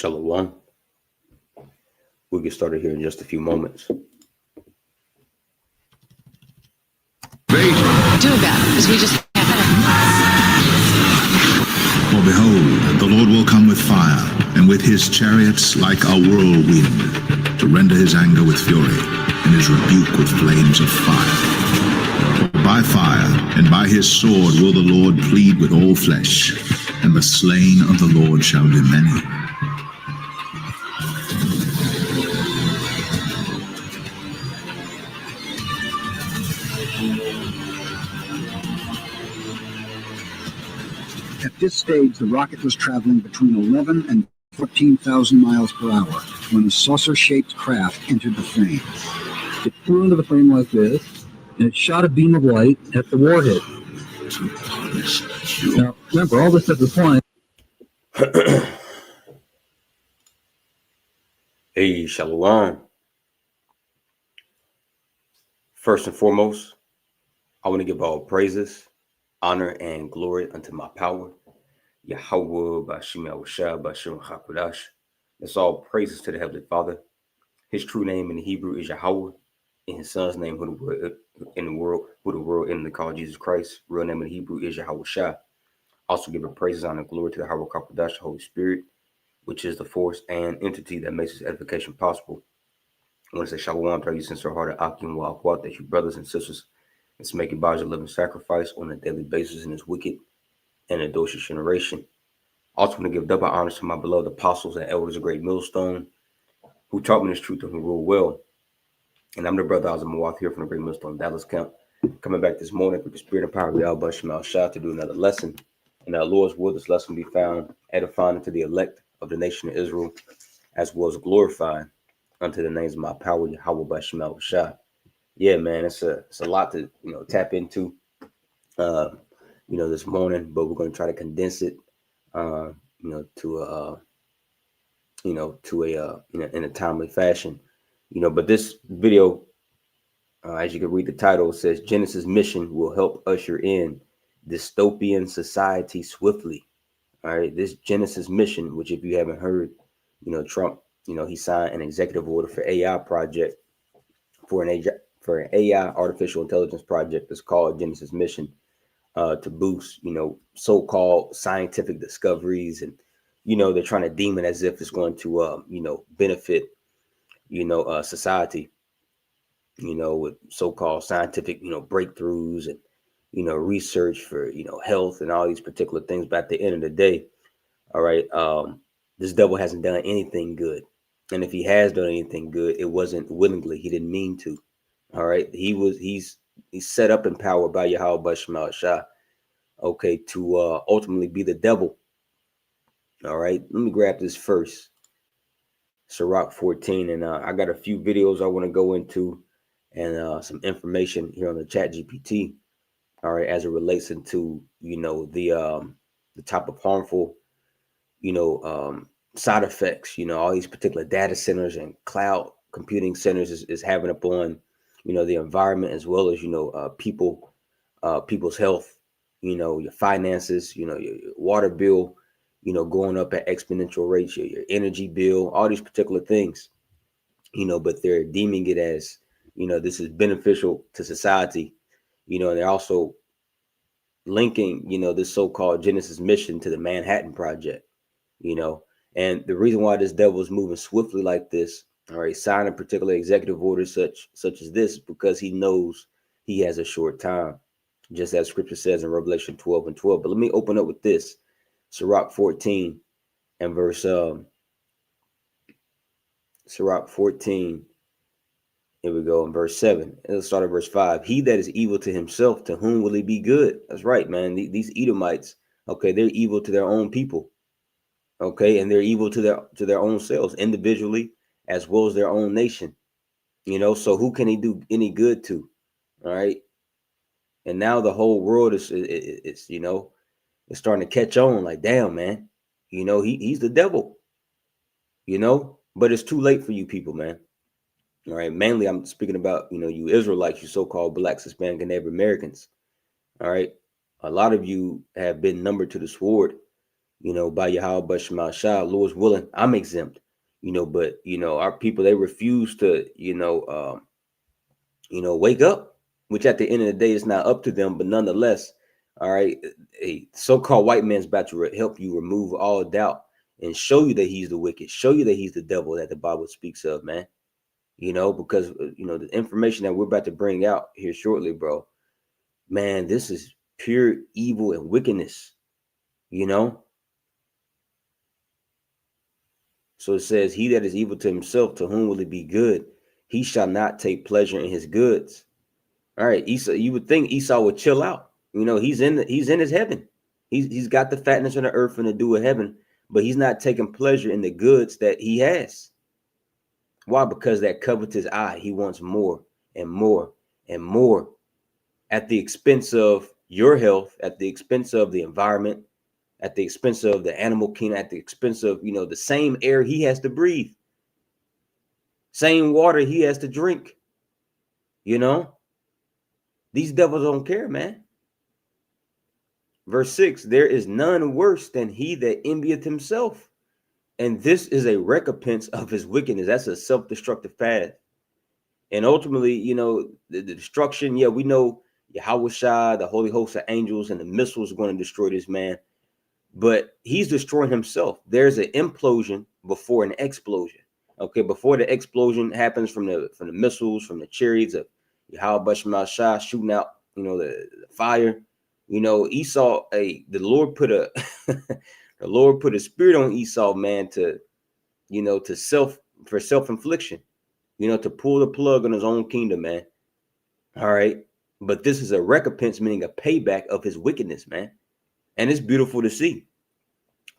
Shalom. We'll get started here in just a few moments. Do that, because we just For behold, the Lord will come with fire, and with his chariots like a whirlwind, to render his anger with fury, and his rebuke with flames of fire. By fire and by his sword will the Lord plead with all flesh, and the slain of the Lord shall be many. At this stage, the rocket was traveling between 11 and 14,000 miles per hour when a saucer-shaped craft entered the frame. It flew into the frame like this, and it shot a beam of light at the warhead. Now, remember, all this stuff is flying. Hey, Shalom. First and foremost, I want to give all praises, honor, and glory unto my power, Yahweh, Bashim Yahushua, Bashim Hakudash. That's all praises to the Heavenly Father. His true name in Hebrew is Yahweh. In his son's name, who the world in the call Jesus Christ. Real name in Hebrew is Yahushua. Also give praises, honor, and glory to the Yahweh Hakudash, the Holy Spirit, which is the force and entity that makes this edification possible. I want to say Shalom to you, sincere hearted Akim wa Akwat, that you brothers and sisters, let's make your bodies a living sacrifice on a daily basis in this wicked and adulterous generation. Also want to give double honors to my beloved apostles and elders of Great Millstone, who taught me this truth and who rule well. And I'm the brother Azamawaf here from the Great Millstone Dallas Camp, coming back this morning with the spirit and power of Yahweh Shemal Shah to do another lesson. And our Lord's will, this lesson be found edifying unto the elect of the nation of Israel, as well as glorifying unto the names of my power, Yahweh Shemal Shah. Yeah, man, it's a lot to tap into this morning, but we're going to try to condense it in a timely fashion. But this video, as you can read the title, it says Genesis mission will help usher in dystopian society swiftly. All right, this Genesis mission, which if you haven't heard, Trump, he signed an executive order for AI project for an AI artificial intelligence project that's called Genesis mission to boost, so-called scientific discoveries. And, they're trying to deem it as if it's going to, benefit, society, with so-called scientific, breakthroughs and, research for, health and all these particular things. But at the end of the day, all right, this devil hasn't done anything good. And if he has done anything good, it wasn't willingly. He didn't mean to. All right. He's set up in power by Yahweh Shemal Shah, okay, to ultimately be the devil. All right. Let me grab this first. Sirach 14. And I got a few videos I want to go into and some information here on the chat GPT. All right, as it relates into, the type of harmful, side effects, all these particular data centers and cloud computing centers is having upon, the environment, as well as, people's health, your finances, your water bill, going up at exponential rates, your energy bill, all these particular things, but they're deeming it as, this is beneficial to society, and they're also linking, this so-called Genesis mission to the Manhattan Project, and the reason why this devil is moving swiftly like this, all right, signing particular executive orders such as this, because he knows he has a short time, just as scripture says in Revelation 12:12. But let me open up with this, Sirach 14 and verse Sirach 14. Here we go in verse 7. Let's start at verse 5. He that is evil to himself, to whom will he be good? That's right, man. These Edomites, okay, they're evil to their own people, okay, and they're evil to their own selves individually, as well as their own nation. So who can he do any good to? All right. And now the whole world is it's starting to catch on. Like, damn, man, he's the devil. But it's too late for you people, man. All right. Mainly, I'm speaking about, you Israelites, you so-called Blacks, Hispanic, and Native Americans. All right. A lot of you have been numbered to the sword, by Yahweh Bashma Shah, Lord's willing, I'm exempt, but our people, they refuse to, wake up, which at the end of the day is not up to them, but nonetheless, all right, a so-called white man's about to help you remove all doubt and show you that he's the wicked, show you that he's the devil that the Bible speaks of, man. Because the information that we're about to bring out here shortly, bro, man, this is pure evil and wickedness, So it says, he that is evil to himself, to whom will it be good? He shall not take pleasure in his goods. All right, Esau, you would think Esau would chill out. He's in his heaven. He's got the fatness on the earth and the dew of heaven, but he's not taking pleasure in the goods that he has. Why? Because that covetous eye, he wants more and more and more at the expense of your health, at the expense of the environment, at the expense of the animal kingdom, at the expense of, the same air he has to breathe, same water he has to drink. These devils don't care, man. Verse 6, there is none worse than he that envieth himself. And this is a recompense of his wickedness. That's a self-destructive path. And ultimately, the destruction, yeah, we know Yahweh Shai, the holy host of angels, and the missiles are going to destroy this man. But he's destroying himself. There's an implosion before an explosion. Okay, before the explosion happens from the missiles, from the chariots of Yahweh Bashma Shai shooting out, the fire. Esau, the Lord put a the Lord put a spirit on Esau, man, to self-infliction, to pull the plug on his own kingdom, man. All right. But this is a recompense, meaning a payback of his wickedness, man. And it's beautiful to see.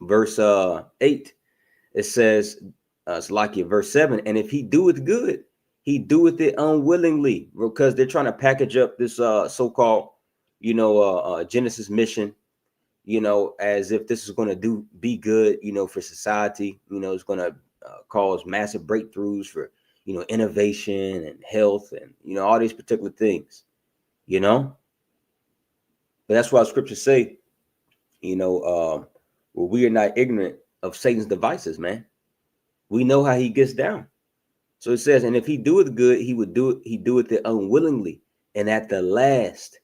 Verse 8, it says, it's like it, verse 7, and if he doeth good, he doeth it unwillingly, because they're trying to package up this so-called, Genesis mission, as if this is going to be good, for society, it's going to cause massive breakthroughs for, innovation and health and, all these particular things, but that's why scriptures say, well, we are not ignorant of Satan's devices, man. We know how he gets down. So it says, and if he doeth good, he doeth it unwillingly. And at the last,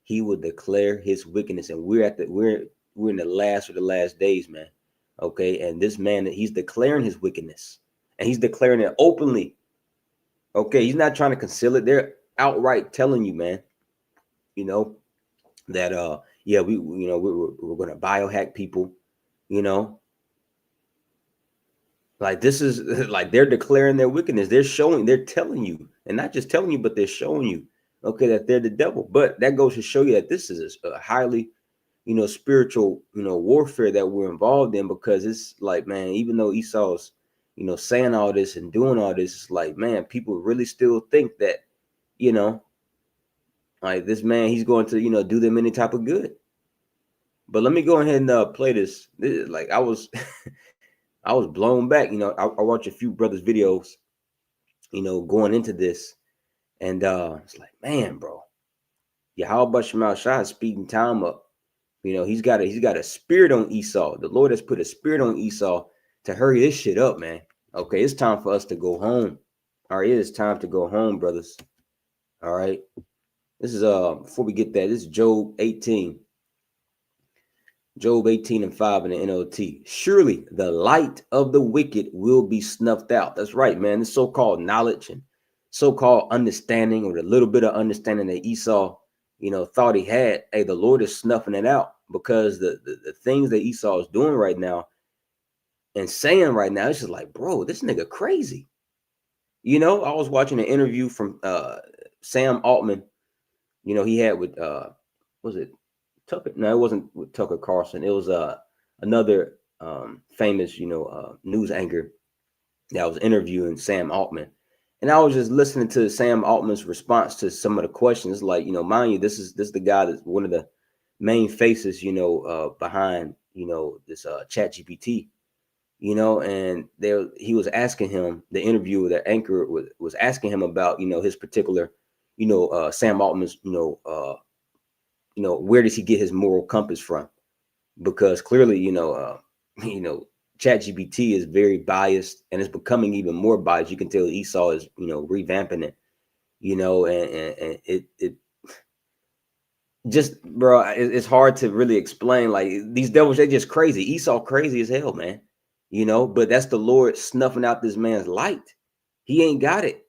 he will declare his wickedness. And we're in the last of the last days, man. Okay. And this man, he's declaring his wickedness, and he's declaring it openly. Okay. He's not trying to conceal it. They're outright telling you, man, that, yeah, we're going to biohack people, like this is like they're declaring their wickedness. They're telling you, and not just telling you, but they're showing you, okay, that they're the devil. But that goes to show you that this is a highly, spiritual, warfare that we're involved in, because it's like, man, even though Esau's, saying all this and doing all this, it's like, man, people really still think that, like this man, he's going to, do them any type of good. But let me go ahead and play this. Like I was blown back. I watched a few brothers' videos, going into this, and it's like, man, bro, Yahweh Shemal Shah is speeding time up. He's got a spirit on Esau. The Lord has put a spirit on Esau to hurry this shit up, man. Okay, it's time for us to go home. All right, it is time to go home, brothers. All right. This is before we get that, this is Job 18. Job 18:5 in the NLT. Surely the light of the wicked will be snuffed out. That's right, man. This so-called knowledge and so-called understanding, or the little bit of understanding that Esau, thought he had. Hey, the Lord is snuffing it out, because the things that Esau is doing right now and saying right now, it's just like, bro, this nigga crazy. I was watching an interview from Sam Altman. He had with was it Tucker? No, it wasn't with Tucker Carlson. It was another famous, news anchor that was interviewing Sam Altman. And I was just listening to Sam Altman's response to some of the questions. Like, mind you, this is the guy that's one of the main faces, behind, this Chat GPT, and he was asking him, the interviewer, the anchor was asking him about, his particular, Sam Altman's, where does he get his moral compass from? because clearly, ChatGPT is very biased, and it's becoming even more biased. You can tell Esau is, revamping it, and it just, bro, it's hard to really explain. Like, these devils, they just crazy. Esau crazy as hell, man. But that's the Lord snuffing out this man's light. He ain't got it.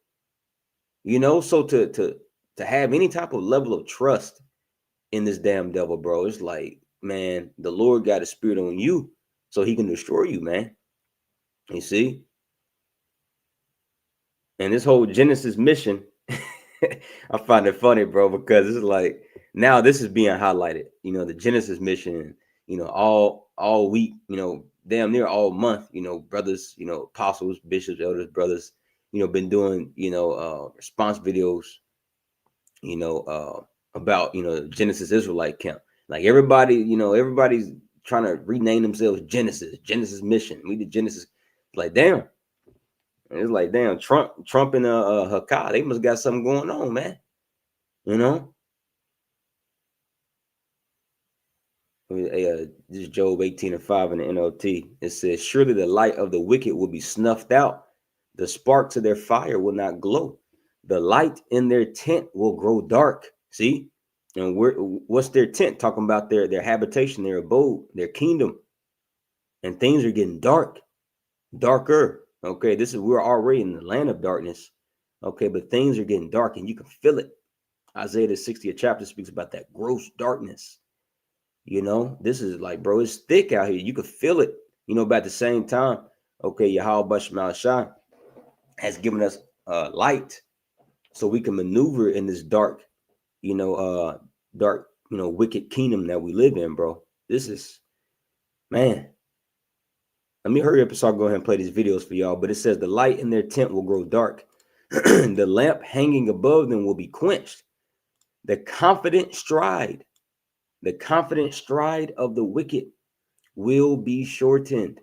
So to have any type of level of trust in this damn devil, bro, it's like, man, the Lord got a spirit on you so he can destroy you, man. You see? And this whole Genesis mission, I find it funny, bro, because it's like, now this is being highlighted, the Genesis mission, all week, damn near all month, brothers, apostles, bishops, elders, brothers, been doing, response videos, about, Genesis Israelite camp. Like, everybody, everybody's trying to rename themselves Genesis mission. We did Genesis. Like, damn. And it's like, damn, Trump and Hakkad, they must got something going on, man. This is Job 18:5 in the NLT. It says, surely the light of the wicked will be snuffed out. The sparks of their fire will not glow. The light in their tent will grow dark. See? And what's their tent? Talking about their habitation, their abode, their kingdom. And things are getting darker. Okay, we're already in the land of darkness. Okay, but things are getting dark, and you can feel it. Isaiah the 60th chapter speaks about that gross darkness. This is like, bro, it's thick out here. You can feel it. But at the same time, okay, Yahweh Bashmal Shah has given us light, so we can maneuver in this dark, wicked kingdom that we live in, bro. This is, man. Let me hurry up and start going ahead and play these videos for y'all. But it says the light in their tent will grow dark. The lamp hanging above them will be quenched. The confident stride of the wicked will be shortened.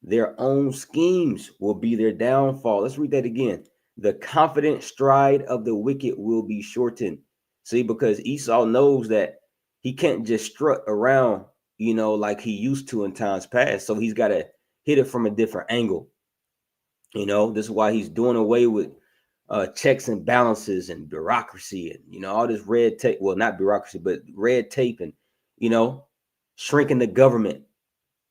Their own schemes will be their downfall. Let's read that again. The confident stride of the wicked will be shortened. See, because Esau knows that he can't just strut around, like he used to in times past. So he's got to hit it from a different angle. This is why he's doing away with checks and balances and bureaucracy and, all this red tape. Well, not bureaucracy, but red tape and, shrinking the government,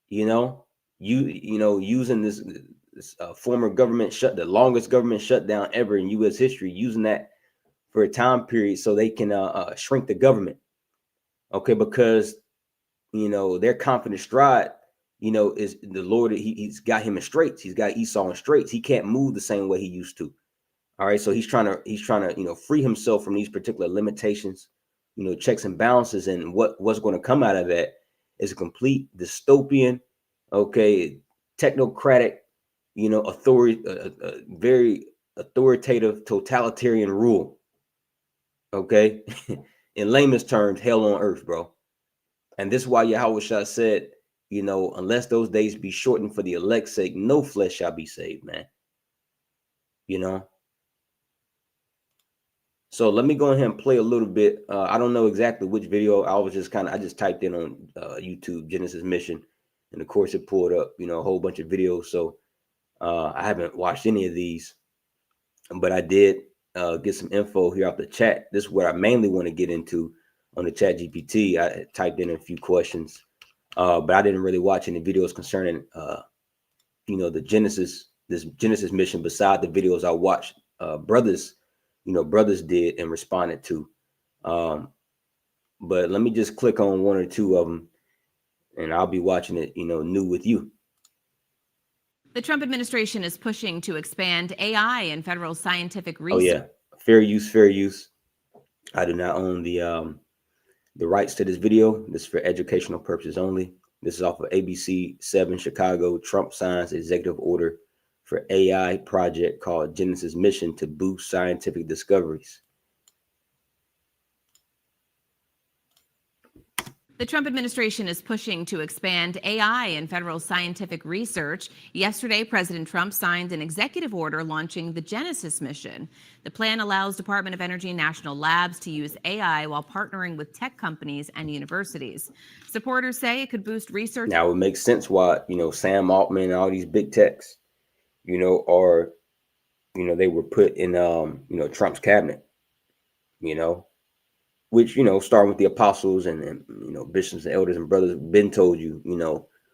using this former government the longest government shutdown ever in U.S. history, using that for a time period so they can shrink the government. Okay, because, their confident stride, is the Lord. He's got him in straits. He's got Esau in straits. He can't move the same way he used to. All right, so he's trying to free himself from these particular limitations, checks and balances, and what's going to come out of that is a complete dystopian, okay, technocratic, very authoritative, totalitarian rule. Okay, in layman's terms, hell on earth, bro. And this is why Yahweh Shah said, unless those days be shortened for the elect's sake, no flesh shall be saved, man. So let me go ahead and play a little bit. I don't know exactly which video. I just typed in on YouTube Genesis Mission, and of course it pulled up, a whole bunch of videos. So I haven't watched any of these, but I did get some info here off the chat. This is what I mainly want to get into on the Chat GPT. I typed in a few questions, but I didn't really watch any videos concerning, the Genesis mission beside the videos I watched brothers did and responded to. But let me just click on one or two of them, and I'll be watching it, new with you. The Trump administration is pushing to expand AI in federal scientific research. Oh yeah, fair use. I do not own the rights to this video. This is for educational purposes only. This is off of ABC 7 Chicago. Trump signs executive order for AI project called Genesis Mission to boost scientific discoveries. The Trump administration is pushing to expand AI in federal scientific research. Yesterday, President Trump signed an executive order launching the Genesis mission. The plan allows Department of Energy and national labs to use AI while partnering with tech companies and universities. Supporters say it could boost research. Now it makes sense why, Sam Altman and all these big techs, are, they were put in, Trump's cabinet, which, starting with the apostles and bishops and elders and brothers, been told you,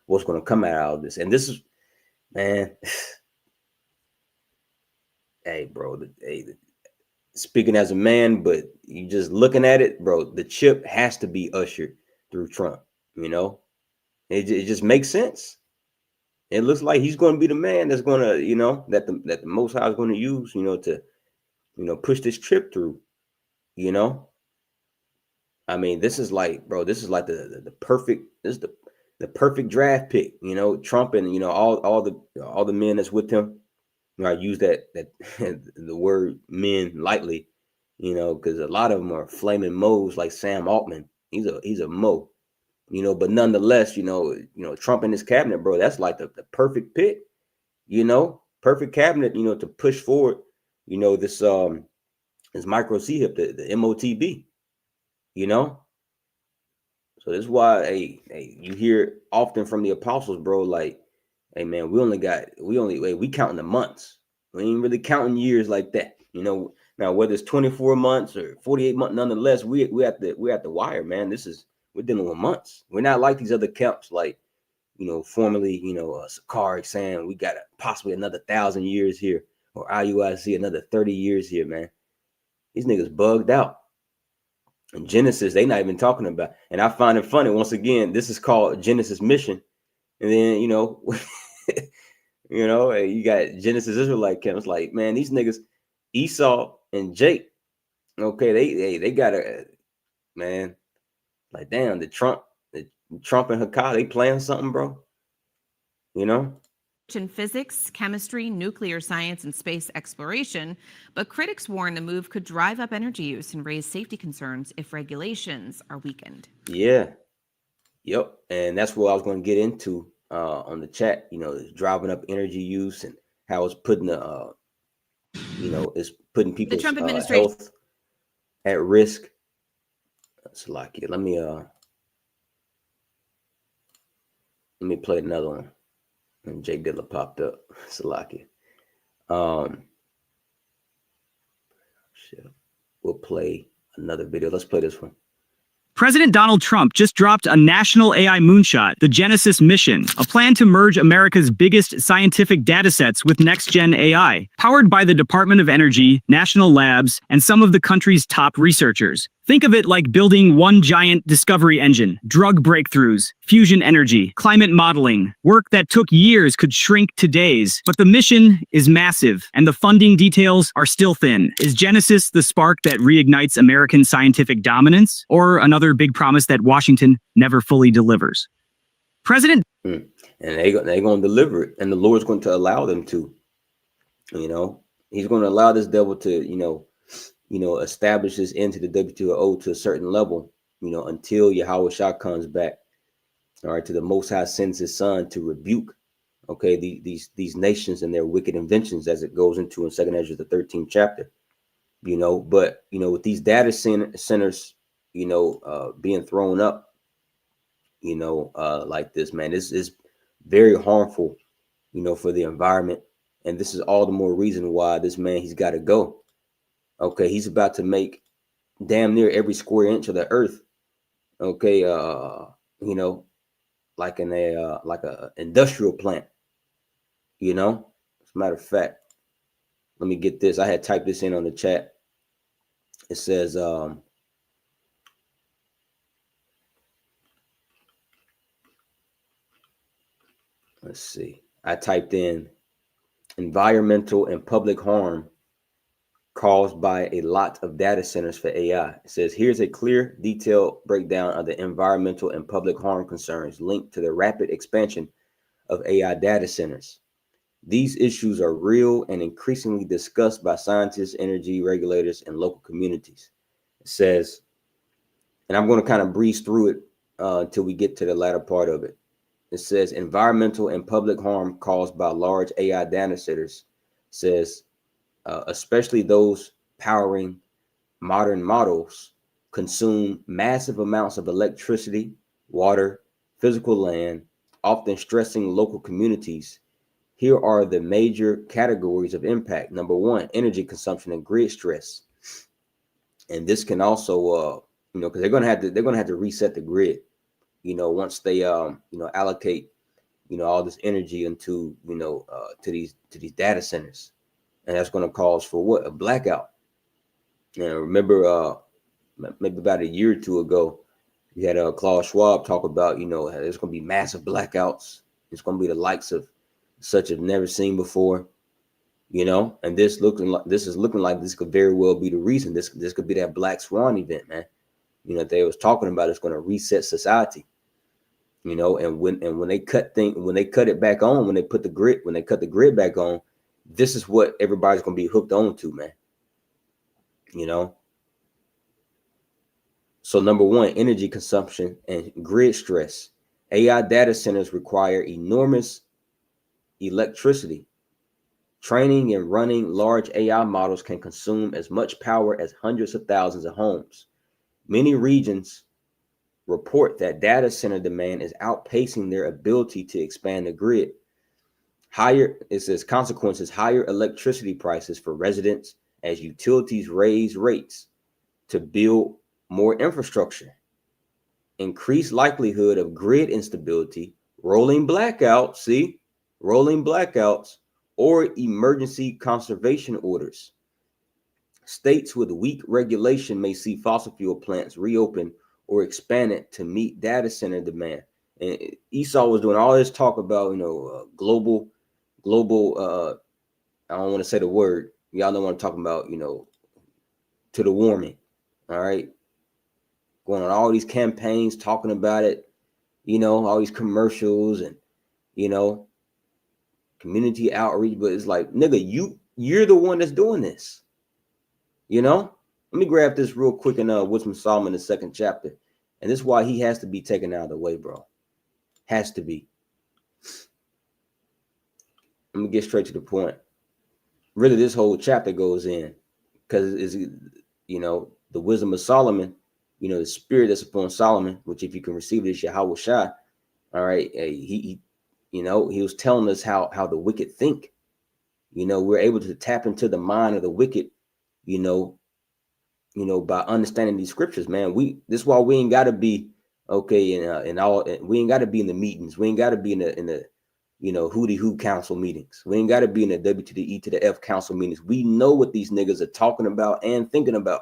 what's going to come out of this. And this is, man, hey, bro, speaking as a man, but you just looking at it, bro, the chip has to be ushered through Trump, it just makes sense. It looks like he's going to be the man that's going to, that the Most High is going to use, to, push this chip through, I mean, this is like, bro, this is like the perfect, this is the perfect draft pick, Trump and, all the men that's with him. I use that the word men lightly, because a lot of them are flaming moes like Sam Altman. He's a mo, but nonetheless, Trump and his cabinet, bro, that's like the perfect pick, perfect cabinet, to push forward, this micro C-HIP, the MOTB. So that's why, hey, you hear often from the apostles, bro, like, hey man, we counting the months. We ain't really counting years like that. Now whether it's 24 months or 48 months, nonetheless, we're at the wire, man. We're dealing with months. We're not like these other camps, like, formerly, Sakari saying we got possibly another 1,000 years here, or IUIC another 30 years here, man. These niggas bugged out. And Genesis, they not even talking about. And I find it funny. Once again, this is called Genesis mission. And then, you got Genesis Israelite camps. Like, man, these niggas, Esau and Jake, okay, they got a, man, like, damn, the Trump and Hakkad, they playing something, bro. In physics, chemistry, nuclear science, and space exploration, but critics warn the move could drive up energy use and raise safety concerns if regulations are weakened. Yeah. Yep. And that's what I was going to get into on the chat, driving up energy use and how it's putting it's putting people's the Trump administration health at risk. That's like it. Let me play another one. And Jay Dilla popped up. Salaki. Shit. We'll play another video. Let's play this one. President Donald Trump just dropped a national AI moonshot, the Genesis mission, a plan to merge America's biggest scientific datasets with next-gen AI, powered by the Department of Energy, national labs, and some of the country's top researchers. Think of it like building one giant discovery engine. Drug breakthroughs, fusion energy, climate modeling. Work that took years could shrink to days. But the mission is massive, and the funding details are still thin. Is Genesis the spark that reignites American scientific dominance? Or another big promise that Washington never fully delivers? President... And they're going to deliver it, and the Lord's going to allow them to. He's going to allow this devil to, establish this into the WTO to a certain level, until Yahweh Shah comes back, all right, to the Most High sends his son to rebuke, these nations and their wicked inventions, as it goes into in 2nd Ezra, the 13th chapter, but, with these data centers, being thrown up, like this, man, this is very harmful, for the environment. And this is all the more reason why this man, he's got to go. Okay, he's about to make damn near every square inch of the earth. Okay, like in a industrial plant. As a matter of fact, let me get this. I had typed this in on the chat. It says, let's see. I typed in environmental and public harm caused by a lot of data centers for AI. It says, here's a clear, detailed breakdown of the environmental and public harm concerns linked to the rapid expansion of AI data centers. These issues are real and increasingly discussed by scientists, energy regulators, and local communities. It says, and I'm going to kind of breeze through it until we get to the latter part of it. It says environmental and public harm caused by large AI data centers, says especially those powering modern models, consume massive amounts of electricity, water, physical land, often stressing local communities. Here are the major categories of impact. Number one, energy consumption and grid stress. And this can also, because they're gonna have to reset the grid, once they allocate, all this energy into, to these data centers. And that's gonna cause for what? A blackout. And remember, maybe about a year or two ago, you had Klaus Schwab talk about, there's going to be massive blackouts. It's going to be the likes of such have never seen before, and this is looking like this could very well be the reason. This could be that black swan event, man. They was talking about it's going to reset society, and when they cut it back on, when they cut the grid back on, this is what everybody's going to be hooked on to, man. So number one, energy consumption and grid stress. AI data centers require enormous electricity. Training and running large AI models can consume as much power as hundreds of thousands of homes. Many regions report that data center demand is outpacing their ability to expand the grid. It says consequences, higher electricity prices for residents as utilities raise rates to build more infrastructure, increased likelihood of grid instability, rolling blackouts, or emergency conservation orders. States with weak regulation may see fossil fuel plants reopen or expanded to meet data center demand. And Esau was doing all this talk about, global, I don't want to say the word. Y'all know what I'm talking about, to the warming. All right. Going on all these campaigns, talking about it, all these commercials and, community outreach. But it's like, nigga, you're the one that's doing this. Let me grab this real quick in Wisdom of Solomon, the 2nd chapter. And this is why he has to be taken out of the way, bro. Has to be. Let me get straight to the point. Really, this whole chapter goes in because it's, the wisdom of Solomon, the spirit that's upon Solomon, which if you can receive it is Yahweh Shai. All right. He was telling us how the wicked think. We're able to tap into the mind of the wicked, by understanding these scriptures, man. This is why we ain't got to be okay we ain't got to be in the meetings. We ain't got to be in the who council meetings. We ain't got to be in the W to the E to the F council meetings. We know what these niggas are talking about and thinking about.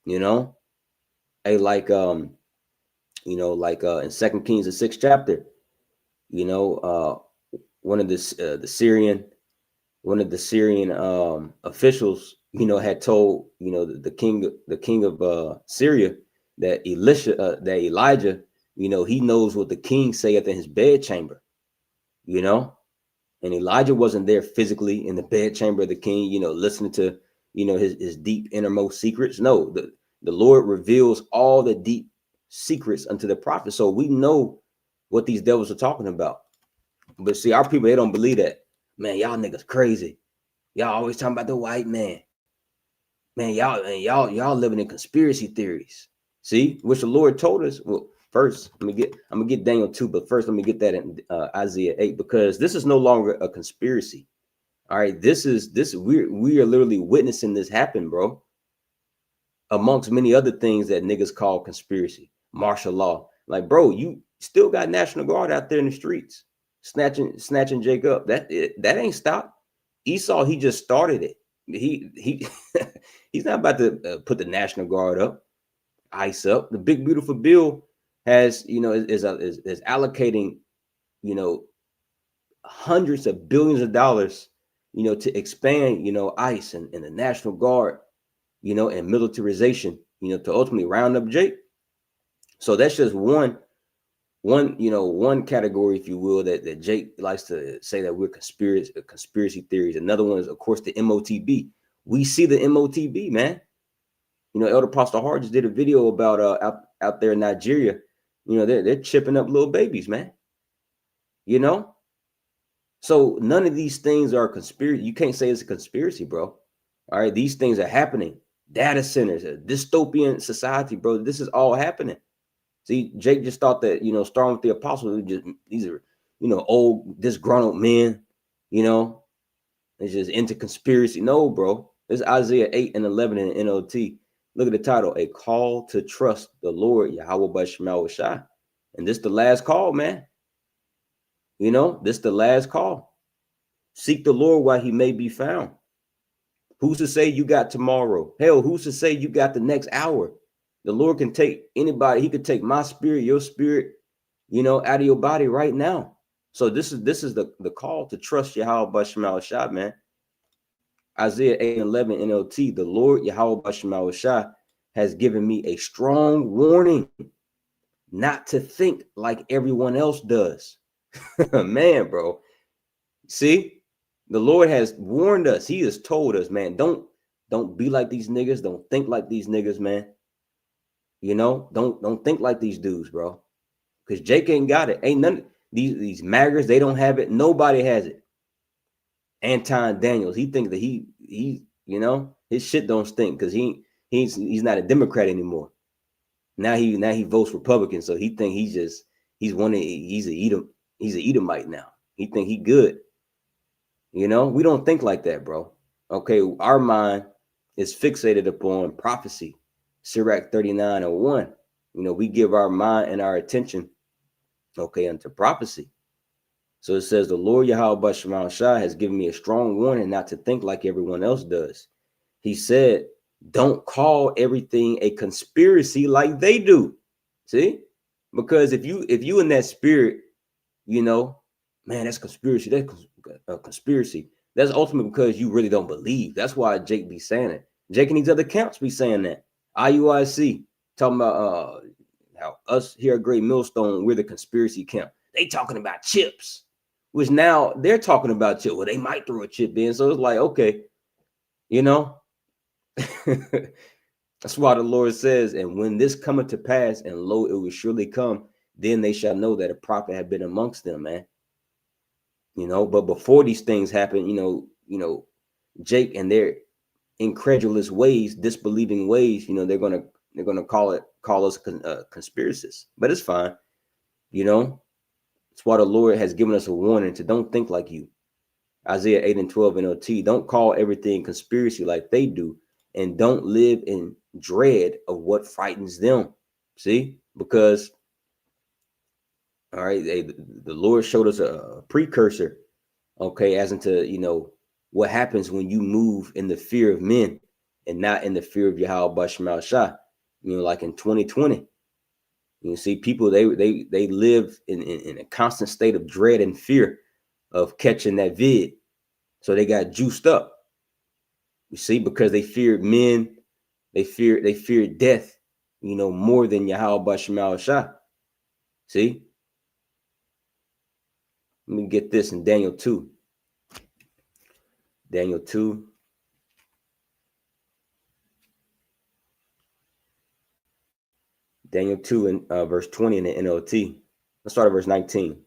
Hey, like in 2 Kings, the 6th chapter, one of the Syrian officials, had told the king of Syria that Elijah, he knows what the king saith in his bedchamber, and Elijah wasn't there physically in the bedchamber of the king, listening to his deep innermost secrets. No, the Lord reveals all the deep secrets unto the prophet. So we know what these devils are talking about. But see, our people, they don't believe that. Man, y'all niggas crazy. Y'all always talking about the white man. Man, y'all living in conspiracy theories. See, which the Lord told us. Well, first, I'm gonna get Daniel 2, but first let me get that in Isaiah 8, because this is no longer a conspiracy. All right, we are literally witnessing this happen, bro. Amongst many other things that niggas call conspiracy, martial law. Like, bro, you still got National Guard out there in the streets, snatching Jacob. That ain't stopped. Esau, he just started it. He he's not about to put the National Guard up, ICE up. The big beautiful bill has, is allocating, hundreds of billions of dollars, to expand, ICE and the National Guard, and militarization, to ultimately round up Jake. So that's just one category, if you will, that Jake likes to say that we're conspiracy theories. Another one is, of course, the MOTB. We see the MOTB, man. Elder Pastor Hart just did a video about out there in Nigeria, You know, they're chipping up little babies, man. You know, so none of these things are a conspiracy. You can't say it's a conspiracy, bro. All right, these things are happening. Data centers, a dystopian society, bro. This is all happening. See, Jake just thought that, you know, starting with the apostles, these are, you know, old disgruntled men, you know, it's just into conspiracy. No, bro. This is Isaiah 8 and 11 in the NLT. Look at the title, A Call to Trust the Lord, Yahweh Bashmal Shai. And this the last call, man. You know, this the last call. Seek the Lord while he may be found. Who's to say you got tomorrow? Hell, who's to say you got the next hour? The Lord can take anybody. He could take my spirit, your spirit, you know, out of your body right now. So this is the call to trust Yahweh Bashmal Shai, man. Isaiah 8 and 11 NLT, the Lord Yahweh Bashmal Shai has given me a strong warning not to think like everyone else does. Man, bro. See, the Lord has warned us. He has told us, man, don't be like these niggas. Don't think like these niggas, man. You know, don't think like these dudes, bro. Because Jake ain't got it. Ain't none these maggers, they don't have it. Nobody has it. Anton Daniels, he thinks that he you know, his shit don't stink because he's not a Democrat anymore. Now he votes Republican, so he think he's an Edomite now. He think he good. You know, we don't think like that, bro. Okay, our mind is fixated upon prophecy. Sirach 39:01. You know, we give our mind and our attention, okay, unto prophecy. So it says, the Lord Yahweh Bashmal Shai has given me a strong warning not to think like everyone else does. He said, don't call everything a conspiracy like they do. See? Because if you in that spirit, you know, man, that's conspiracy. That's a conspiracy. That's ultimately because you really don't believe. That's why Jake be saying it. Jake and these other camps be saying that. IUIC talking about how us here at Great Millstone, we're the conspiracy camp. They talking about chips, which now they're talking about chip. Well, they might throw a chip in. So it's like, okay, you know. That's why the Lord says, and when this cometh to pass, and lo, it will surely come, then they shall know that a prophet had been amongst them, man. You know, but before these things happen, you know, Jake and their incredulous ways, disbelieving ways, you know, they're gonna call us conspiracists. But it's fine, you know. That's why the Lord has given us a warning to don't think like you. Isaiah 8 and 12 NLT, don't call everything conspiracy like they do, and don't live in dread of what frightens them. See, because all right, the Lord showed us a precursor, okay, as into, you know, what happens when you move in the fear of men and not in the fear of Yahweh Bashmal Shai. You know, like in 2020, you see people they live in a constant state of dread and fear of catching that vid, so they got juiced up. You see, because they feared men, they feared death, you know, more than Yahweh Bashmal Shai. See. Let me get this in Daniel 2. Daniel 2. Daniel 2 and verse 20 in the NLT. Let's start at verse 19.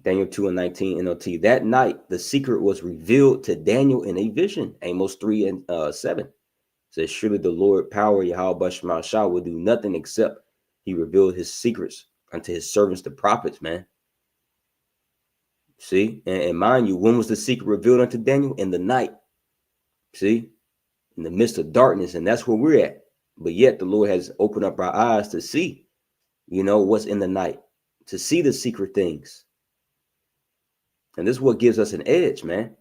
Daniel 2 and 19 NLT. That night, the secret was revealed to Daniel in a vision. Amos 3 and 7. It says, surely the Lord power, Yahweh Bashmal Shai, will do nothing except he revealed his secrets unto his servants, the prophets, man. See, and mind you, when was the secret revealed unto Daniel? In the night. See, in the midst of darkness, and that's where we're at. But yet the Lord has opened up our eyes to see, you know, what's in the night, to see the secret things. And this is what gives us an edge, man.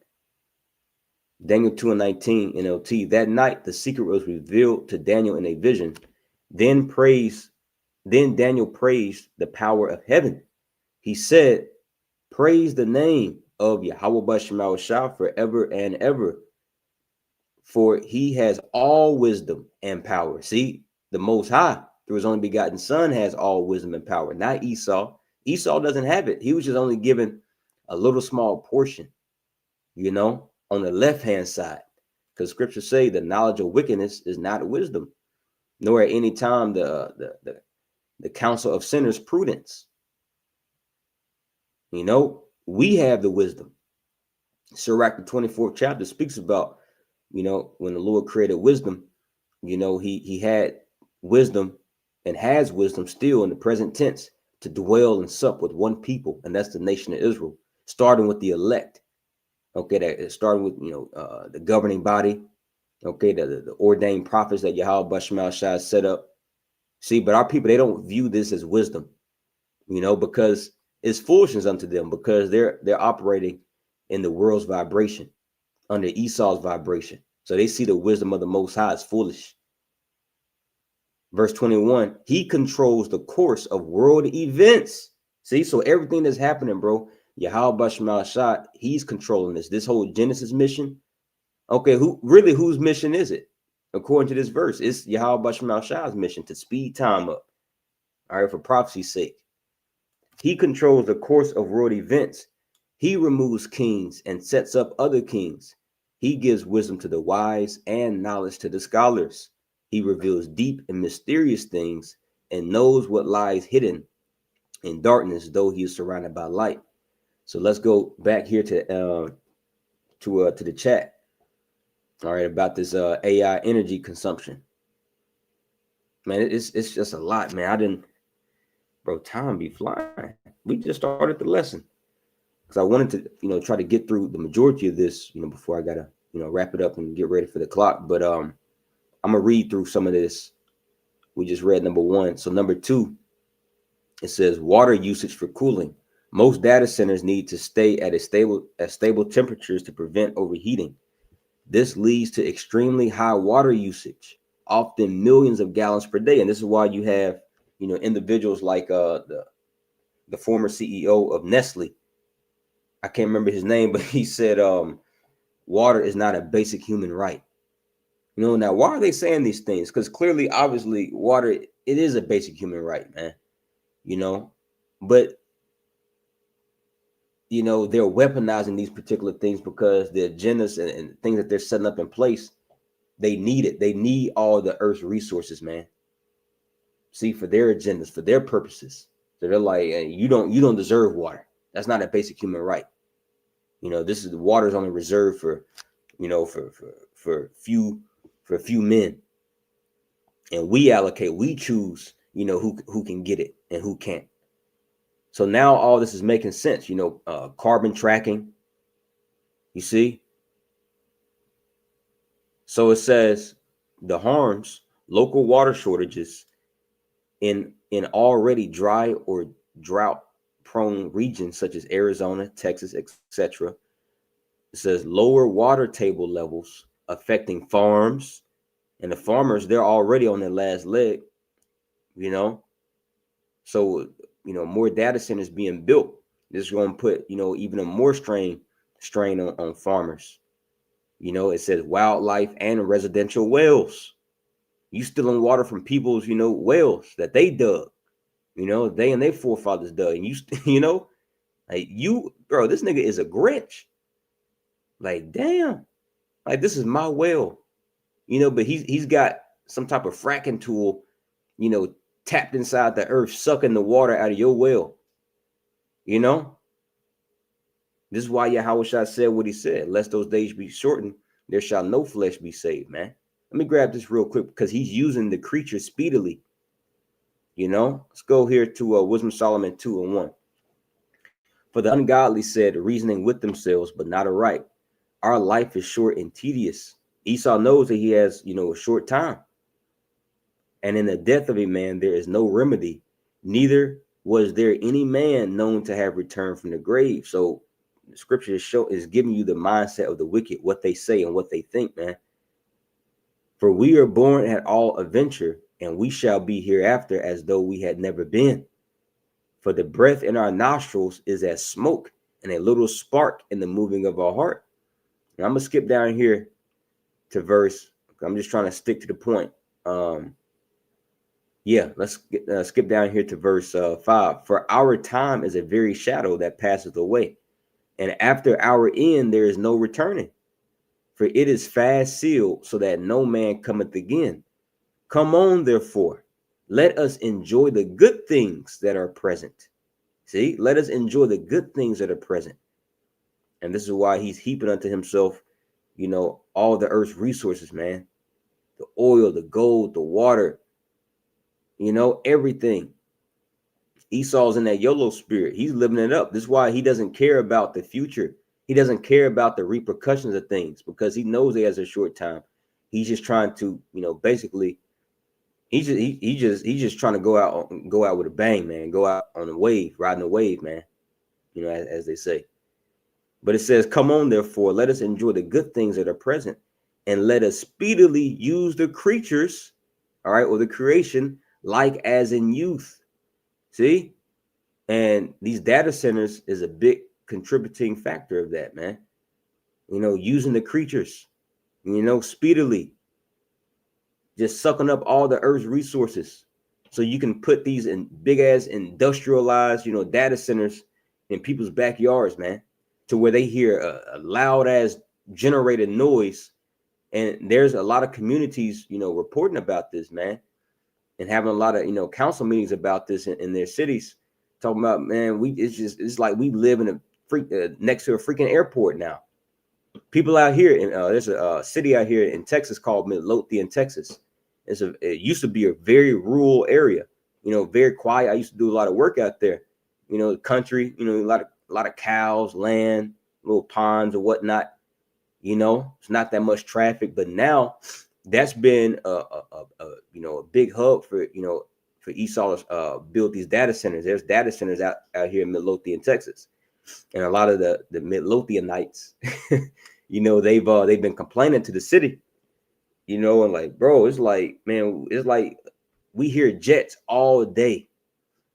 Daniel 2 and 19 NLT. That night the secret was revealed to Daniel in a vision. Then Daniel praised the power of heaven. He said, praise the name of Yahweh Bashmal Shai forever and ever, for he has all wisdom and power. See, the Most High, through his only begotten Son, has all wisdom and power, not Esau. Esau doesn't have it. He was just only given a little small portion, you know, on the left-hand side, because scriptures say the knowledge of wickedness is not wisdom, nor at any time the the counsel of sinners prudence. You know, we have the wisdom. Sirach, the 24th chapter, speaks about, you know, when the Lord created wisdom, you know, he had wisdom and has wisdom still in the present tense to dwell and sup with one people, and that's the nation of Israel, starting with the elect. Okay, that starting with, you know, the governing body. Okay, the ordained prophets that Yahweh Bashmal Shah set up. See, but our people, they don't view this as wisdom, you know, because it's foolishness unto them, because they're operating in the world's vibration, under Esau's vibration. So they see the wisdom of the Most High as foolish. Verse 21, he controls the course of world events. See, so everything that's happening, bro, Yahweh Bashmal Shah, he's controlling this whole Genesis mission. Okay, whose mission is it? According to this verse, it's Yahweh Bashmal Shah's mission to speed time up. All right, for prophecy's sake. He controls the course of world events. He removes kings and sets up other kings. He gives wisdom to the wise and knowledge to the scholars. He reveals deep and mysterious things and knows what lies hidden in darkness, though he is surrounded by light. So let's go back here to the chat. All right, about this AI energy consumption. Man, it's just a lot, man. Bro, time be flying. We just started the lesson because I wanted to, you know, try to get through the majority of this, you know, before I gotta, you know, wrap it up and get ready for the clock. But I'm gonna read through some of this. We just read number 1. So number 2, it says water usage for cooling. Most data centers need to stay at stable temperatures to prevent overheating. This leads to extremely high water usage, often millions of gallons per day. And this is why you have, you know, individuals like the former CEO of Nestle. I can't remember his name, but he said water is not a basic human right. You know, now why are they saying these things? Because clearly, obviously, water, it is a basic human right, man. You know, but you know, they're weaponizing these particular things because the agendas and things that they're setting up in place, they need it. They need all the earth's resources, man. See, for their agendas, for their purposes. So they're like, hey, you don't deserve water. That's not a basic human right. You know, this is the water is only reserved for, you know, for few men. And we choose, you know, who can get it and who can't. So now all this is making sense, you know, carbon tracking. You see? So it says the harms, local water shortages in already dry or drought prone regions such as Arizona, Texas, etc. It says lower water table levels affecting farms, and the farmers, they're already on their last leg, you know. So, you know, more data centers being built. This is going to put, you know, even a more strain on farmers. You know, it says wildlife and residential wells. You stealing water from people's, you know, wells that they dug. You know, they and their forefathers dug, and you know, like bro, this nigga is a Grinch. Like, damn, like this is my well, you know, but he's got some type of fracking tool, you know, tapped inside the earth, sucking the water out of your well. You know, this is why Yahweh Shah said what he said: "Lest those days be shortened, there shall no flesh be saved." Man, let me grab this real quick because he's using the creature speedily. You know, let's go here to Wisdom Solomon 2:1. For the ungodly said, reasoning with themselves, but not aright. Our life is short and tedious. Esau knows that he has, you know, a short time. And in the death of a man, there is no remedy. Neither was there any man known to have returned from the grave. So the scripture is giving you the mindset of the wicked, what they say and what they think, man. For we are born at all adventure, and we shall be hereafter as though we had never been. For the breath in our nostrils is as smoke, and a little spark in the moving of our heart. Now I'm gonna skip down here to verse. I'm just trying to stick to the point. Let's skip down here to verse 5. For our time is a very shadow that passeth away, and after our end there is no returning. For it is fast sealed, so that no man cometh again. Come on, therefore, let us enjoy the good things that are present. See, let us enjoy the good things that are present. And this is why he's heaping unto himself, all the earth's resources, man. The oil, the gold, the water, everything. Esau's in that YOLO spirit. He's living it up. This is why he doesn't care about the future. He doesn't care about the repercussions of things, because he knows he has a short time. He's just trying to, basically, he's just trying to go out with a bang, man. Go out on a wave, riding a wave, man. As they say. But it says, come on, therefore, let us enjoy the good things that are present, and let us speedily use the creatures, all right, or the creation, like as in youth. See? And these data centers is a big contributing factor of that, man. Using the creatures, speedily, just sucking up all the earth's resources, so you can put these in big ass industrialized, data centers in people's backyards, man, to where they hear a loud ass generated noise. And there's a lot of communities, reporting about this, man, and having a lot of, council meetings about this in their cities, talking about, man, it's like we live in next to a freaking airport now. People out here, there's a city out here in Texas called Midlothian, Texas. It used to be a very rural area, very quiet. I used to do a lot of work out there, country, a lot of cows, land, little ponds or whatnot. It's not that much traffic, but now that's been a big hub for Esau to build these data centers. There's data centers out here in Midlothian, Texas, and a lot of the Midlothianites, they've been complaining to the city, and like, bro, it's like, man, it's like we hear jets all day,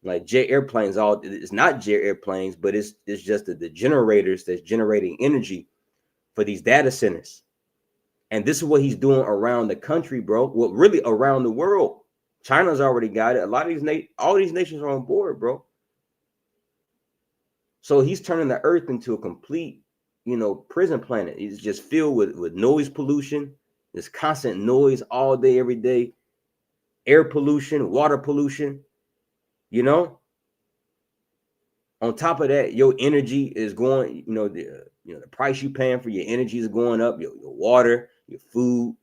like jet airplanes. It's not jet airplanes, but it's just the generators that's generating energy for these data centers. And this is what he's doing around the country, bro. Well, really around the world. China's already got it. A lot of all these nations are on board, bro. So he's turning the earth into a complete, prison planet. It's just filled with noise pollution. There's constant noise all day, every day. Air pollution, water pollution, On top of that, your energy is going, the price you're paying for your energy is going up, your water, your food.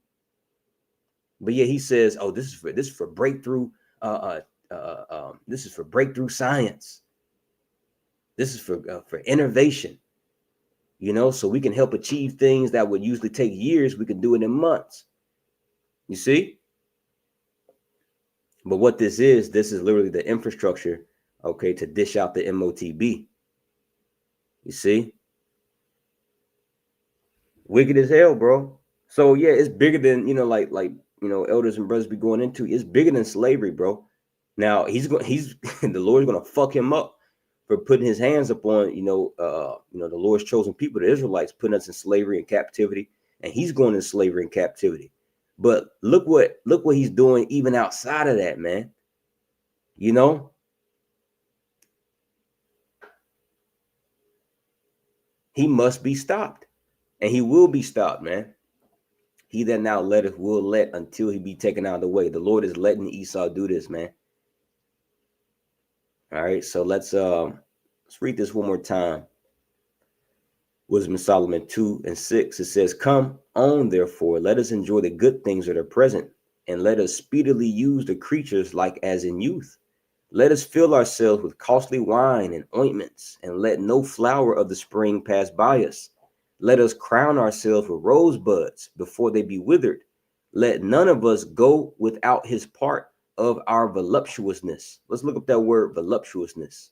But yeah, he says, oh, this is for breakthrough. This is for breakthrough science. This is for innovation, so we can help achieve things that would usually take years. We can do it in months. You see? But what this is literally the infrastructure, okay, to dish out the MOTB. You see? Wicked as hell, bro. So yeah, it's bigger than, like elders and brothers be going into. It's bigger than slavery, bro. Now the Lord's gonna fuck him up for putting his hands upon, the Lord's chosen people, the Israelites, putting us in slavery and captivity, and he's going into slavery and captivity. But look what he's doing even outside of that, man. He must be stopped, and he will be stopped, man. He that now letteth will let until he be taken out of the way. The Lord is letting Esau do this, man. All right, so let's read this one more time. Wisdom of Solomon 2:6. It says, come on, therefore, let us enjoy the good things that are present, and let us speedily use the creatures like as in youth. Let us fill ourselves with costly wine and ointments, and let no flower of the spring pass by us. Let us crown ourselves with rosebuds before they be withered. Let none of us go without his part of our voluptuousness. Let's look up that word, voluptuousness.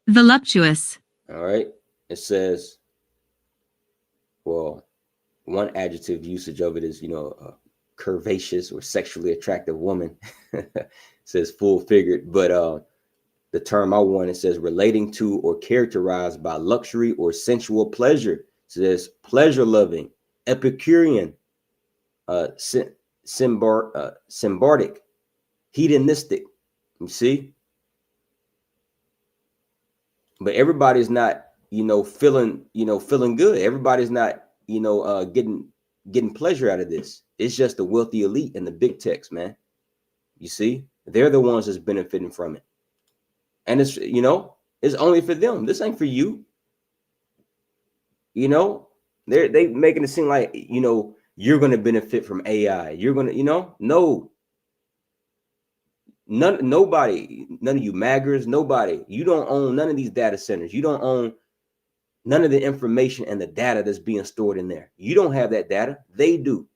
Voluptuous. All right. It says, well, one adjective usage of it is, curvaceous or sexually attractive woman. It says full figured, but the term I want, it says relating to or characterized by luxury or sensual pleasure. It says pleasure loving, Epicurean, symbardic, hedonistic. You see? But everybody's not, feeling good. Everybody's not, getting pleasure out of this. It's just the wealthy elite and the big techs, man. You see, they're the ones that's benefiting from it. And it's, it's only for them. This ain't for you. They making it seem like, you're going to benefit from AI. You're going to, no, nobody, none of you maggers, nobody, you don't own none of these data centers. You don't own none of the information and the data that's being stored in there. You don't have that data. They do.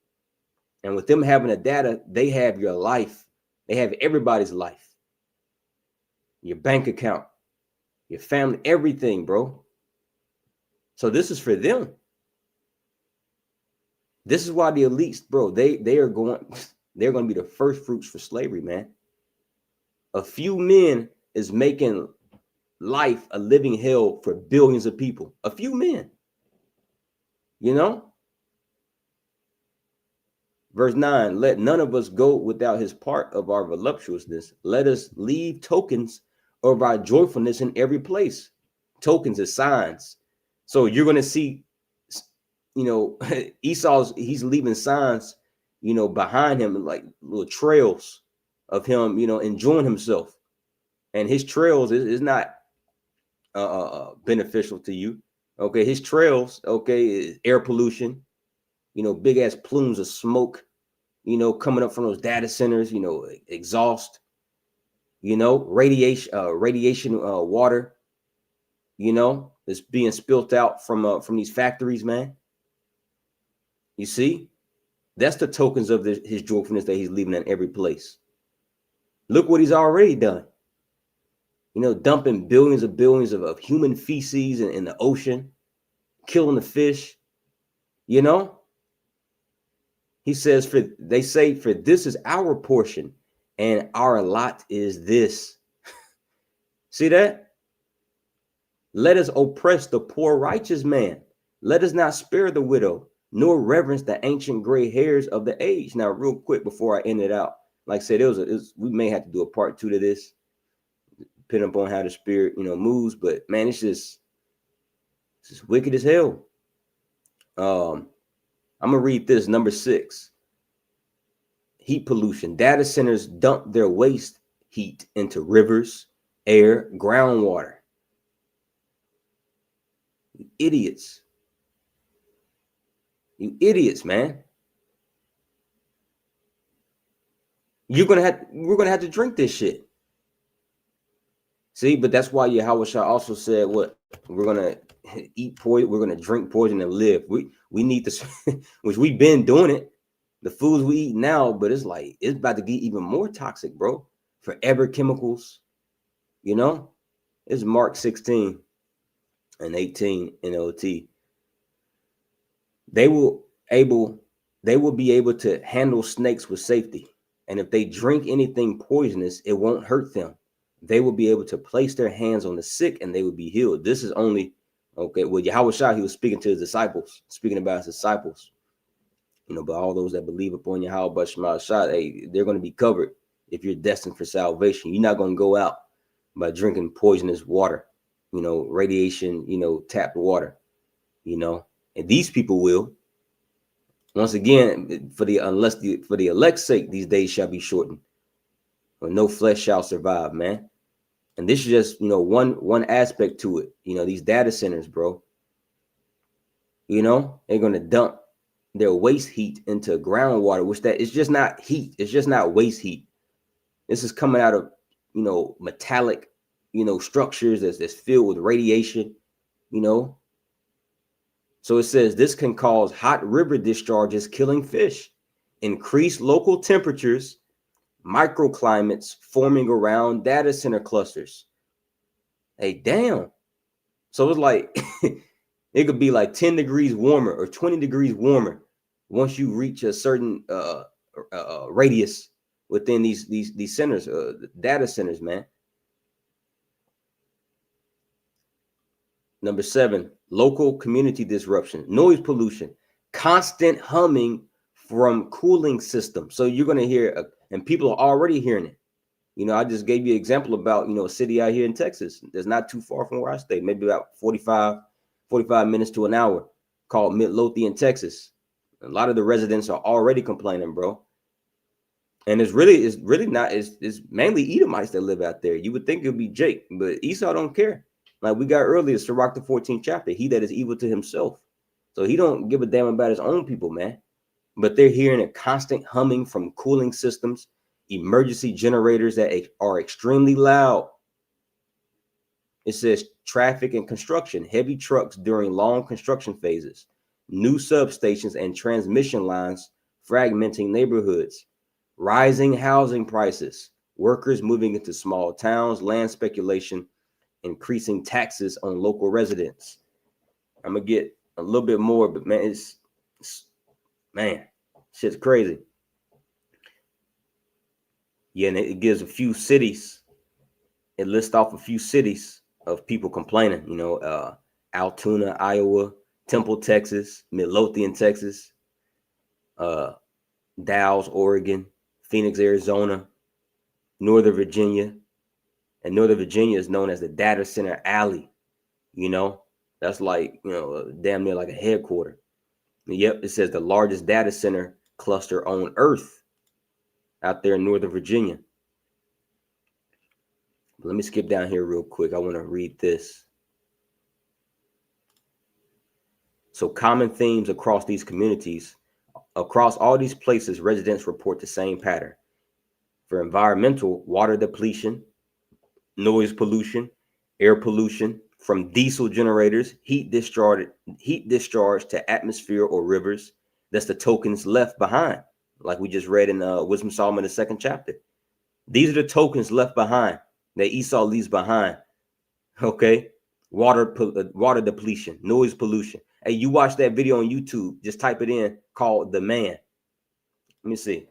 And with them having the data, they have your life. They have everybody's life, your bank account, your family, everything, bro. So this is for them. This is why the elites, bro, they're going to be the first fruits for slavery, man. A few men is making life a living hell for billions of people. A few men, Verse 9, let none of us go without his part of our voluptuousness. Let us leave tokens of our joyfulness in every place. Tokens is signs. So you're going to see, he's leaving signs, behind him, like little trails of him, enjoying himself. And his trails is not beneficial to you. Okay, his trails, is air pollution, big ass plumes of smoke, coming up from those data centers, exhaust, radiation water, that's being spilt out from these factories, man. You see, that's the tokens of his joyfulness that he's leaving in every place. Look what he's already done. Dumping billions of human feces in the ocean, killing the fish, He says, they say, for this is our portion and our lot is this. See that? Let us oppress the poor righteous man. Let us not spare the widow, nor reverence the ancient gray hairs of the age. Now, real quick before I end it out, like I said, we may have to do a part 2 to this, depending upon how the spirit, moves. But man, it's just wicked as hell. I'm gonna read this, number 6. Heat pollution. Data centers dump their waste heat into rivers, air, groundwater. You idiots. You idiots, man. We're gonna have to drink this shit. See, but that's why Yahweh also said, what? We're gonna eat poison, we're gonna drink poison and live. We need this, which we've been doing it. The foods we eat now, but it's about to get even more toxic, bro. Forever chemicals, It's Mark 16 and 18 NLT. They will be able to handle snakes with safety. And if they drink anything poisonous, it won't hurt them. They will be able to place their hands on the sick and they will be healed. This is only, with Yahweh Shah, he was speaking to his disciples, speaking about his disciples. But all those that believe upon Yahweh Shah, they're going to be covered if you're destined for salvation. You're not going to go out by drinking poisonous water, radiation, tapped water, and these people will. Once again, for the elect's sake, these days shall be shortened, or no flesh shall survive, man. And this is just, one aspect to it. These data centers, bro, they're going to dump their waste heat into groundwater, which that is just not heat. It's just not waste heat. This is coming out of, metallic, structures that's filled with radiation, So it says this can cause hot river discharges, killing fish, increase local temperatures, microclimates forming around data center clusters. Hey, damn. So it's like, it could be like 10 degrees warmer or 20 degrees warmer once you reach a certain radius within these centers, data centers, man. Number 7, local community disruption, noise pollution, constant humming from cooling systems. So you're going to hear, and people are already hearing it, You know, I just gave you an example about, you know, a city out here in Texas that's not too far from where I stay, maybe about 45 minutes to an hour, called Midlothian, Texas. A lot of the residents are already complaining, bro. And it's really not, it's mainly Edomites that live out there. You would think it would be Jake, but Esau don't care. Like we got earlier, Sirach the 14th chapter, he that is evil to himself. So he don't give a damn about his own people, man. But they're hearing a constant humming from cooling systems, emergency generators that are extremely loud. It says traffic and construction, heavy trucks during long construction phases, new substations and transmission lines fragmenting neighborhoods, rising housing prices, workers moving into small towns, land speculation, increasing taxes on local residents. I'm gonna get a little bit more, but man, man, shit's crazy. Yeah, and it gives a few cities. It lists off a few cities of people complaining. You know, Altoona, Iowa, Temple, Texas, Midlothian, Texas, Dalles, Oregon, Phoenix, Arizona, Northern Virginia. And Northern Virginia is known as the Data Center Alley. You know, that's like, you know, damn near like a headquarter. Yep, it says the largest data center cluster on Earth out there in Northern Virginia. Let me skip down here real quick. I want to read this. So common themes across these communities, across all these places, residents report the same pattern. For environmental, water depletion, noise pollution, air pollution from diesel generators, heat discharge to atmosphere or rivers. That's the tokens left behind, like we just read in Wisdom Solomon, the 2nd chapter. These are the tokens left behind that Esau leaves behind. Okay, water depletion, noise pollution. Hey, you watch that video on YouTube? Just type it in, called The Man. Let me see.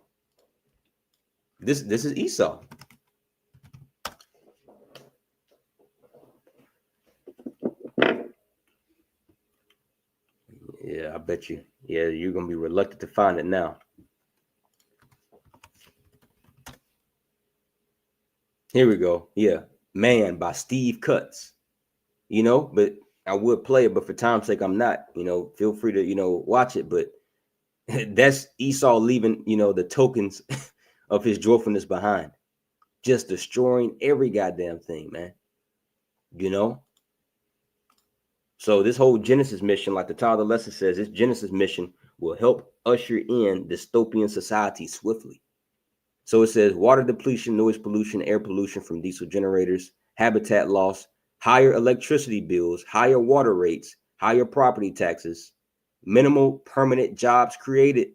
This is Esau. Yeah, I bet you. Yeah, you're gonna be reluctant to find it now. Here we go. Yeah, Man by Steve Cutts. You know, but I would play it, but for time's sake, I'm not. You know, feel free to, you know, watch it. But that's Esau leaving, you know, the tokens of his joyfulness behind, just destroying every goddamn thing, man. You know. So this whole Genesis mission, like the title of the lesson says, this Genesis mission will help usher in dystopian society swiftly. So it says water depletion, noise pollution, air pollution from diesel generators, habitat loss, higher electricity bills, higher water rates, higher property taxes, minimal permanent jobs created.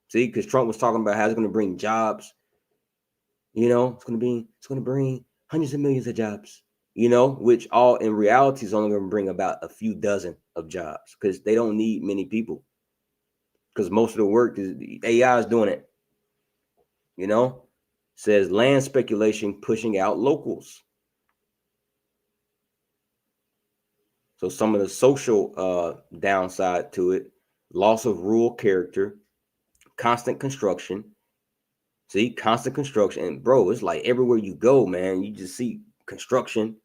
See, because Trump was talking about how it's going to bring jobs. You know, it's going to bring hundreds of millions of jobs. You know, which all in reality is only going to bring about a few dozen of jobs because they don't need many people. Because most of the work is AI is doing it. You know, says land speculation pushing out locals. So some of the social downside to it, loss of rural character, constant construction. See, constant construction. And bro, it's like everywhere you go, man, you just see construction.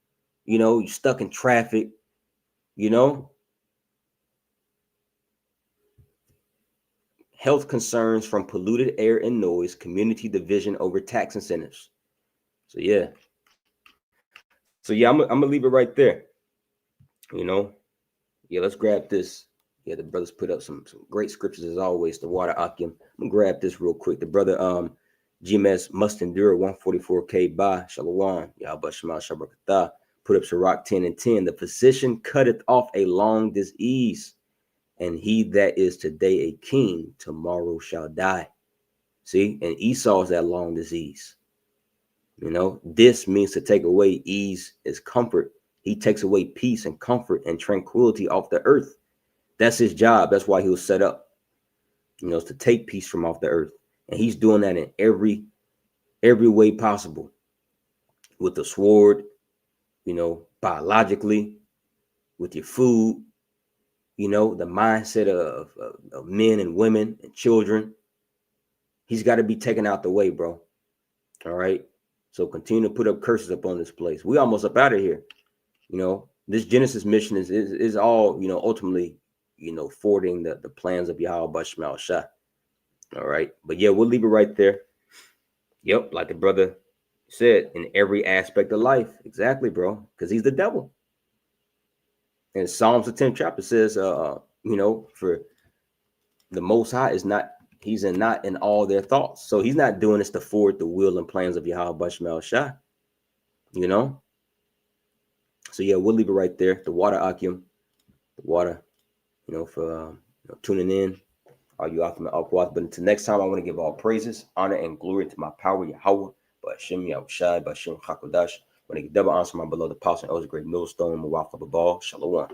You know, you're stuck in traffic, you know. Health concerns from polluted air and noise, community division over tax incentives. So yeah. I'm gonna leave it right there. You know, yeah, let's grab this. Yeah, the brothers put up some great scriptures as always. The water Akim. I'm gonna grab this real quick. The brother GMS must endure 144K by Shalom. Yahweh Shema Shabrakatah. Put up Sirach 10 and 10. The physician cutteth off a long disease, and he that is today a king, tomorrow shall die. See, and Esau is that long disease. You know, this means to take away. Ease is comfort. He takes away peace and comfort and tranquility off the earth. That's his job. That's why he was set up. You know, to take peace from off the earth. And he's doing that in every way possible. With the sword, you know, biologically, with your food, you know, the mindset of men and women and children. He's got to be taken out the way, bro. All right. So continue to put up curses upon this place. We almost up out of here. You know, this Genesis mission is all, you know, ultimately, you know, forwarding the plans of Yahweh Bashmal Shah. All right. But yeah, we'll leave it right there. Yep. Like the brother said, in every aspect of life. Exactly, bro. Because he's the devil. And Psalms the 10th chapter says, you know, for the Most High is not, he's not in all their thoughts. So he's not doing this to forward the will and plans of Yahweh Bashmal Shah. You know? So yeah, we'll leave it right there. The water Akim, the water, you know, for you know, tuning in. All you Akim and but until next time, I want to give all praises, honor, and glory to my power, Yahweh, Ba'ashem Yahushai, Ba'ashem Hakodash. I want to give double honor to my beloved apostle, Elder Great Millstone, Mawaf Babal, Shalom.